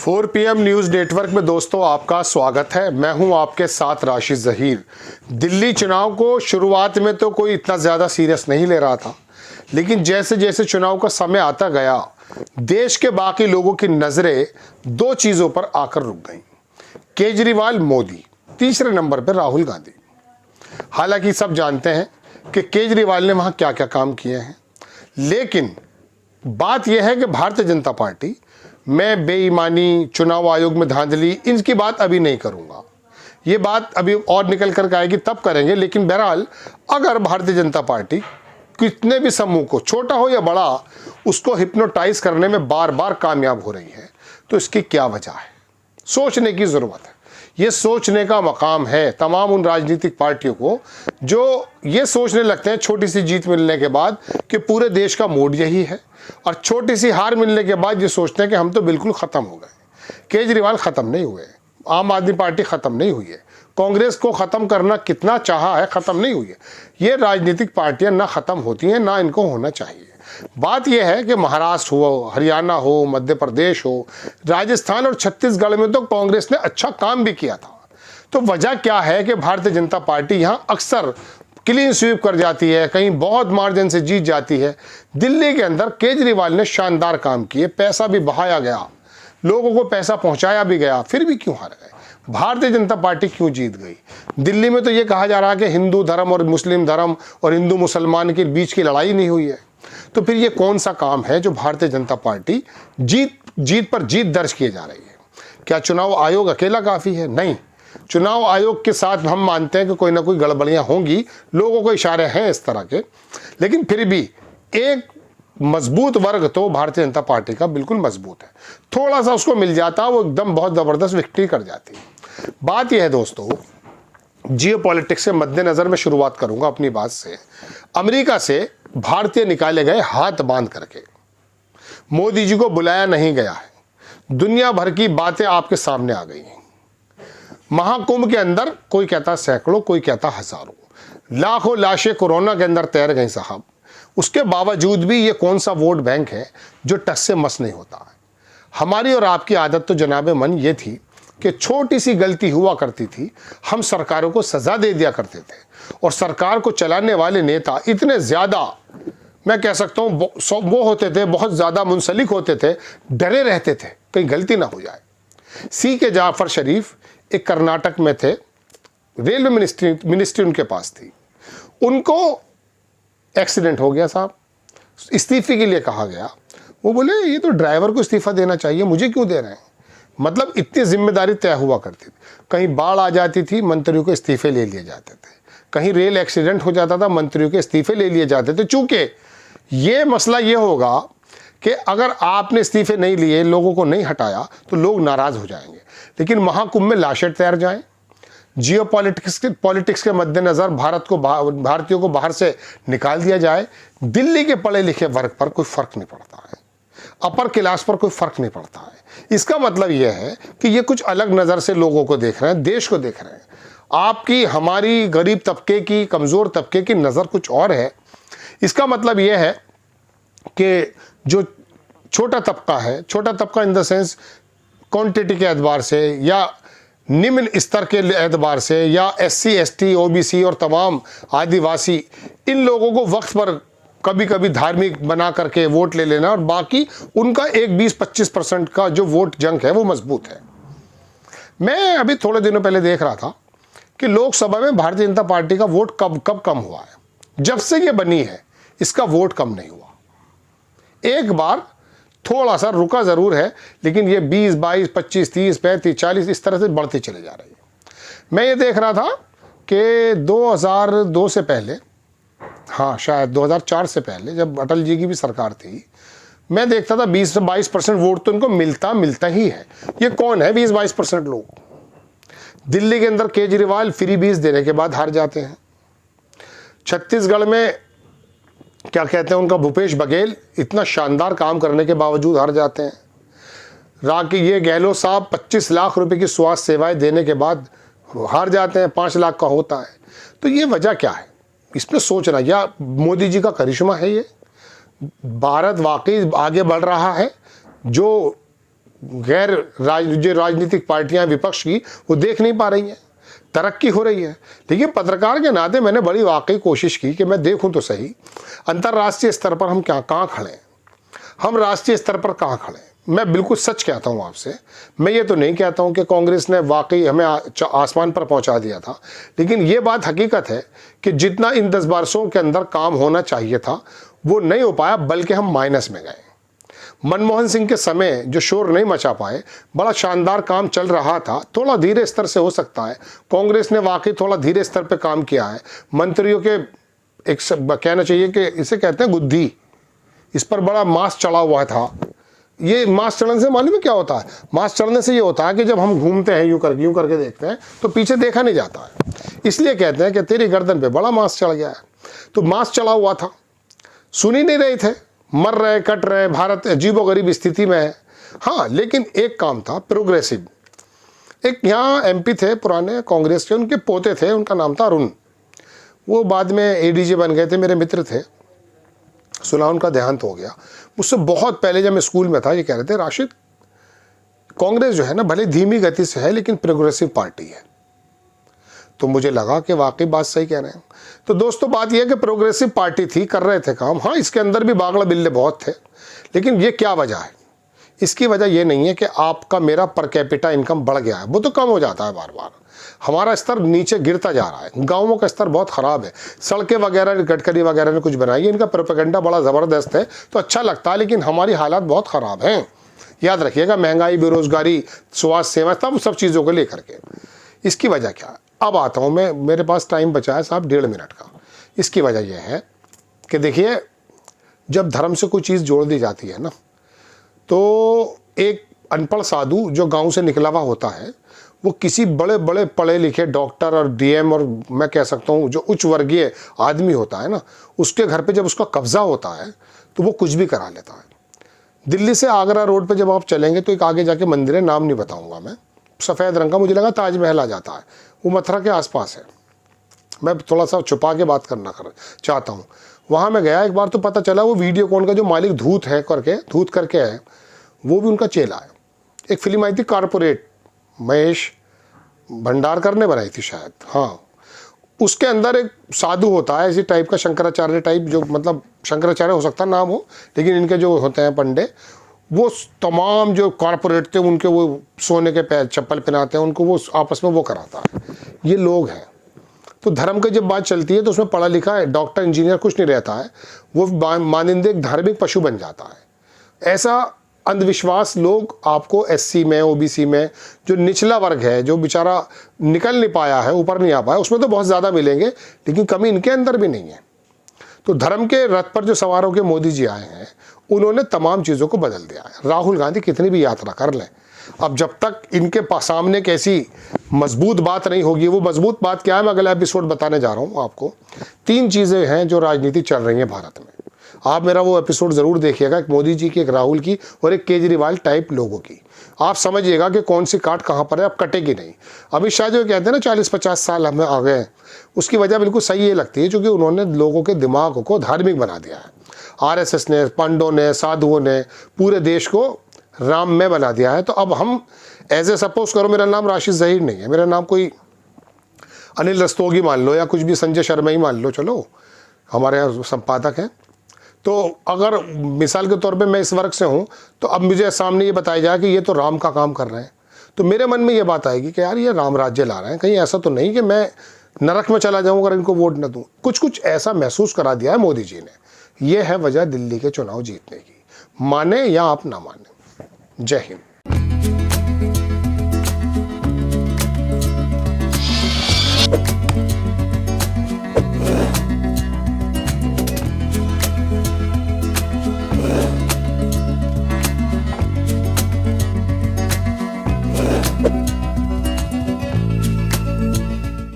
4 PM news network में दोस्तों आपका स्वागत है। मैं हूं आपके साथ राशिद ज़हीर। दिल्ली चुनाव को शुरुआत में तो कोई इतना ज़्यादा सीरियस नहीं ले रहा था, लेकिन जैसे जैसे चुनाव का समय आता गया देश के बाकी लोगों की नज़रें दो चीज़ों पर आकर रुक गईं। केजरीवाल, मोदी, तीसरे नंबर पर राहुल गांधी। हालांकि सब जानते हैं कि केजरीवाल ने वहाँ क्या क्या काम किए हैं, लेकिन बात यह है कि भारतीय जनता पार्टी, मैं बेईमानी, चुनाव आयोग में धांधली, इनकी बात अभी नहीं करूंगा। ये बात अभी और निकल कर आएगी तब करेंगे। लेकिन बहरहाल अगर भारतीय जनता पार्टी कितने भी समूह को, छोटा हो या बड़ा, उसको हिप्नोटाइज करने में बार बार कामयाब हो रही है, तो इसकी क्या वजह है, सोचने की ज़रूरत है। ये सोचने का मकाम है तमाम उन राजनीतिक पार्टियों को जो ये सोचने लगते हैं छोटी सी जीत मिलने के बाद कि पूरे देश का मूड यही है, और छोटी सी हार मिलने के बाद ये सोचते हैं कि हम तो बिल्कुल ख़त्म हो गए। केजरीवाल ख़त्म नहीं हुए, आम आदमी पार्टी ख़त्म नहीं हुई है, कांग्रेस को ख़त्म करना कितना चाहा है, ख़त्म नहीं हुई है। ये राजनीतिक पार्टियां ना ख़त्म होती हैं, ना इनको होना चाहिए। बात यह है कि महाराष्ट्र हो, हरियाणा हो, मध्य प्रदेश हो, राजस्थान और छत्तीसगढ़ में तो कांग्रेस ने अच्छा काम भी किया था। तो वजह क्या है कि भारतीय जनता पार्टी यहाँ अक्सर क्लीन स्वीप कर जाती है, कहीं बहुत मार्जिन से जीत जाती है। दिल्ली के अंदर केजरीवाल ने शानदार काम किए, पैसा भी बहाया गया, लोगों को पैसा पहुंचाया भी गया, फिर भी क्यों हार गए? भारतीय जनता पार्टी क्यों जीत गई? दिल्ली में तो ये कहा जा रहा है कि हिंदू धर्म और मुस्लिम धर्म और हिंदू मुसलमान के बीच की लड़ाई नहीं हुई है। तो फिर ये कौन सा काम है जो भारतीय जनता पार्टी जीत पर जीत दर्ज किए जा रही है? क्या चुनाव आयोग अकेला काफ़ी है? नहीं, चुनाव आयोग के साथ हम मानते हैं कि कोई ना कोई गड़बड़ियां होंगी, लोगों को इशारे हैं इस तरह के, लेकिन फिर भी एक मजबूत वर्ग तो भारतीय जनता पार्टी का बिल्कुल मजबूत है। थोड़ा सा उसको मिल जाता, वो एकदम बहुत ज़बरदस्त विक्ट्री कर जाती है। बात यह है दोस्तों, जियो पॉलिटिक्स के मद्देनज़र मैं शुरुआत करूंगा अपनी बात से। अमेरिका से भारतीय निकाले गए हाथ बांध करके, मोदी जी को बुलाया नहीं गया है, दुनिया भर की बातें आपके सामने आ गई हैं। महाकुंभ के अंदर कोई कहता सैकड़ों, कोई कहता हजारों, लाखों लाशें कोरोना के अंदर तैर गई साहब। उसके बावजूद भी ये कौन सा वोट बैंक है जो टस से मस नहीं होता है? हमारी और आपकी आदत तो जनाबे मन ये थी कि छोटी सी गलती हुआ करती थी, हम सरकारों को सजा दे दिया करते थे, और सरकार को चलाने वाले नेता इतने ज़्यादा, मैं कह सकता हूँ वो होते थे, बहुत ज़्यादा मुंसलिक होते थे, डरे रहते थे कहीं गलती ना हो जाए। के जाफर शरीफ एक कर्नाटक में थे, रेलवे मिनिस्ट्री उनके पास थी, उनको एक्सीडेंट हो गया साहब, इस्तीफे के लिए कहा गया। वो बोले ये तो ड्राइवर को इस्तीफा देना चाहिए, मुझे क्यों दे रहे हैं? मतलब इतनी जिम्मेदारी तय हुआ करती थी। कहीं बाढ़ आ जाती थी, मंत्रियों के इस्तीफे ले लिए जाते थे, कहीं रेल एक्सीडेंट हो जाता था, मंत्रियों के इस्तीफे ले लिए जाते थे। चूंकि ये मसला ये होगा कि अगर आपने इस्तीफे नहीं लिए, लोगों को नहीं हटाया, तो लोग नाराज़ हो जाएंगे। लेकिन महाकुंभ में लाशें तैर जाएं, जियो पॉलिटिक्स के मद्देनज़र भारतीयों को बाहर से निकाल दिया जाए, दिल्ली के पढ़े लिखे वर्ग पर कोई फ़र्क नहीं पड़ता है, अपर क्लास पर कोई फ़र्क नहीं पड़ता है। इसका मतलब यह है कि ये कुछ अलग नज़र से लोगों को देख रहे हैं, देश को देख रहे हैं। आपकी, हमारी, गरीब तबके की, कमज़ोर तबके की नज़र कुछ और है। इसका मतलब यह है कि जो छोटा तबका है, छोटा तबका इन द सेंस क्वांटिटी के एतबार से, या निम्न स्तर के एतबार से, या SC ST OBC और तमाम आदिवासी, इन लोगों को वक्त पर कभी कभी धार्मिक बना करके वोट ले लेना, और बाकी उनका एक 20-25% का जो वोट जंक है वो मजबूत है। मैं अभी थोड़े दिनों पहले देख रहा था कि लोकसभा में भारतीय जनता पार्टी का वोट कब कम हुआ है। जब से ये बनी है इसका वोट कम नहीं हुआ। एक बार थोड़ा सा रुका ज़रूर है, लेकिन ये 20, 22, 25, 30, 35, 40 इस तरह से बढ़ती चली जा रही है। मैं ये देख रहा था कि 2002 से पहले, हाँ शायद 2004 से पहले, जब अटल जी की भी सरकार थी, मैं देखता था 20 से 22% वोट तो इनको मिलता ही है। ये कौन है 20-22% लोग? दिल्ली के अंदर केजरीवाल फ्री बीज देने के बाद हार जाते हैं। छत्तीसगढ़ में क्या कहते हैं उनका, भूपेश बघेल, इतना शानदार काम करने के बावजूद हार जाते हैं। ये गहलोत साहब 25 लाख रुपए की स्वास्थ्य सेवाएं देने के बाद हार जाते हैं, 5 लाख का होता है। तो ये वजह क्या है? इसमें सोचना, या मोदी जी का करिश्मा है ये? भारत वाकई आगे बढ़ रहा है, जो जो राजनीतिक पार्टियां विपक्ष की वो देख नहीं पा रही हैं, तरक्की हो रही है। लेकिन पत्रकार के नाते मैंने बड़ी वाकई कोशिश की कि मैं देखूं तो सही अंतर्राष्ट्रीय स्तर पर हम कहाँ खड़े हैं, हम राष्ट्रीय स्तर पर कहाँ खड़े हैं। मैं बिल्कुल सच कहता हूं आपसे, मैं ये तो नहीं कहता हूं कि कांग्रेस ने वाकई हमें आसमान पर पहुंचा दिया था, लेकिन ये बात हकीकत है कि जितना इन 10 वर्षों के अंदर काम होना चाहिए था वो नहीं हो पाया, बल्कि हम माइनस में गए। मनमोहन सिंह के समय जो शोर नहीं मचा पाए, बड़ा शानदार काम चल रहा था, थोड़ा धीरे स्तर से हो सकता है। कांग्रेस ने वाकई थोड़ा धीरे स्तर पर काम किया है। मंत्रियों के एक कहना चाहिए कि इसे कहते हैं बुद्धि, इस पर बड़ा मास चढ़ा हुआ था। ये मास चढ़ने से मालूम है क्या होता है? मास चढ़ने से ये होता है कि जब हम घूमते हैं यूं करके देखते हैं तो पीछे देखा नहीं जाता है, इसलिए कहते हैं कि तेरी गर्दन पे बड़ा मास चढ़ गया है। तो मास चढ़ा हुआ था, सुन ही नहीं रहे थे, मर रहे कट रहे, भारत अजीबोगरीब स्थिति में है। हाँ, लेकिन एक काम था प्रोग्रेसिव। एक यहाँ एमपी थे पुराने कांग्रेस के, उनके पोते थे, उनका नाम था अरुण। वो बाद में एडीजी बन गए थे, मेरे मित्र थे। सुना उनका देहांत हो गया। मुझसे बहुत पहले जब मैं स्कूल में था ये कह रहे थे, राशिद कांग्रेस जो है ना भले धीमी गति से है लेकिन प्रोग्रेसिव पार्टी है। तो मुझे लगा कि वाकई बात सही कह रहे हैं। तो दोस्तों बात यह है कि प्रोग्रेसिव पार्टी थी, कर रहे थे काम। हाँ, इसके अंदर भी बागड़ा बिल्ले बहुत थे, लेकिन ये क्या वजह है? इसकी वजह यह नहीं है कि आपका मेरा पर कैपिटा इनकम बढ़ गया है, वो तो कम हो जाता है बार बार। हमारा स्तर नीचे गिरता जा रहा है, गांवों का स्तर बहुत ख़राब है। सड़कें वगैरह गडकरी वगैरह ने कुछ बनाई है, इनका प्रोपेगेंडा बड़ा ज़बरदस्त है तो अच्छा लगता है, लेकिन हमारी हालात बहुत ख़राब हैं। याद रखिएगा, महंगाई, बेरोज़गारी, स्वास्थ्य सेवा, सब चीज़ों को लेकर के। इसकी वजह क्या है? अब आता हूँ मैं, मेरे पास टाइम बचा है साहब 1.5 मिनट का। इसकी वजह यह है कि देखिए, जब धर्म से कोई चीज़ जोड़ दी जाती है ना, तो एक अनपढ़ साधु जो गांव से निकला हुआ होता है, वो किसी बड़े बड़े पढ़े लिखे डॉक्टर और डीएम और मैं कह सकता हूँ जो उच्च वर्गीय आदमी होता है ना, उसके घर पे जब उसका कब्जा होता है तो वो कुछ भी करा लेता है। दिल्ली से आगरा रोड पे जब आप चलेंगे तो एक आगे जाके मंदिर है, नाम नहीं बताऊँगा मैं, सफ़ेद रंग का, मुझे लगा ताजमहल आ जाता है, वो मथुरा के आसपास है। मैं थोड़ा सा छुपा के बात चाहता हूँ। वहाँ मैं गया एक बार तो पता चला वो वीडियोकॉन का जो मालिक धूत करके है, वो भी उनका चेला है। एक फिल्म आई थी कारपोरेट, महेश भंडारकर ने बनाई थी शायद, हाँ, उसके अंदर एक साधु होता है इसी टाइप का, शंकराचार्य टाइप, जो मतलब शंकराचार्य हो सकता नाम हो, लेकिन इनके जो होते हैं पंडे, वो तमाम जो कॉरपोरेट थे उनके वो सोने के पैर चप्पल पहनाते हैं, उनको वो आपस में वो कराता है। ये लोग हैं। तो धर्म की जब बात चलती है तो उसमें पढ़ा लिखा है डॉक्टर इंजीनियर कुछ नहीं रहता है, वो मानिंदे एक धार्मिक पशु बन जाता है। ऐसा अंधविश्वास लोग आपको एससी में, ओबीसी में, जो निचला वर्ग है, जो बेचारा निकल नहीं पाया है, ऊपर नहीं आ पाया, उसमें तो बहुत ज़्यादा मिलेंगे, लेकिन कमी इनके अंदर भी नहीं है। तो धर्म के रथ पर जो सवार होकर मोदी जी आए हैं, उन्होंने तमाम चीज़ों को बदल दिया है। राहुल गांधी कितनी भी यात्रा कर लें, अब जब तक इनके सामने एक ऐसी मजबूत बात नहीं होगी, वो मजबूत बात क्या है मैं अगला एपिसोड बताने जा रहा हूँ आपको। 3 चीज़ें हैं जो राजनीति चल रही है भारत में, आप मेरा वो एपिसोड ज़रूर देखिएगा, एक मोदी जी की, एक राहुल की और एक केजरीवाल टाइप लोगों की। आप समझिएगा कि कौन सी काट कहाँ पर है, अब कटेगी नहीं। अमित शाह जो कहते हैं ना 40-50 साल हमें आ गए, उसकी वजह बिल्कुल सही ये लगती है क्योंकि उन्होंने लोगों के दिमाग को धार्मिक बना दिया है। आरएसएस ने, पंडों ने, साधुओं ने पूरे देश को राममय बना दिया है। तो अब हम ऐसे सपोज करो मेरा नाम राशिद ज़हीर नहीं है, मेरा नाम कोई अनिल रस्तोगी मान लो या कुछ भी संजय शर्मा ही मान लो, चलो हमारे यहाँ संपादक हैं। तो अगर मिसाल के तौर पे मैं इस वर्ग से हूँ, तो अब मुझे सामने ये बताया जाए कि ये तो राम का काम कर रहे हैं, तो मेरे मन में ये बात आएगी कि यार ये राम राज्य ला रहे हैं, कहीं ऐसा तो नहीं कि मैं नरक में चला जाऊँ अगर इनको वोट न दूँ। कुछ ऐसा महसूस करा दिया है मोदी जी ने। ये है वजह दिल्ली के चुनाव जीतने की, माने या आप ना माने। जय हिंद।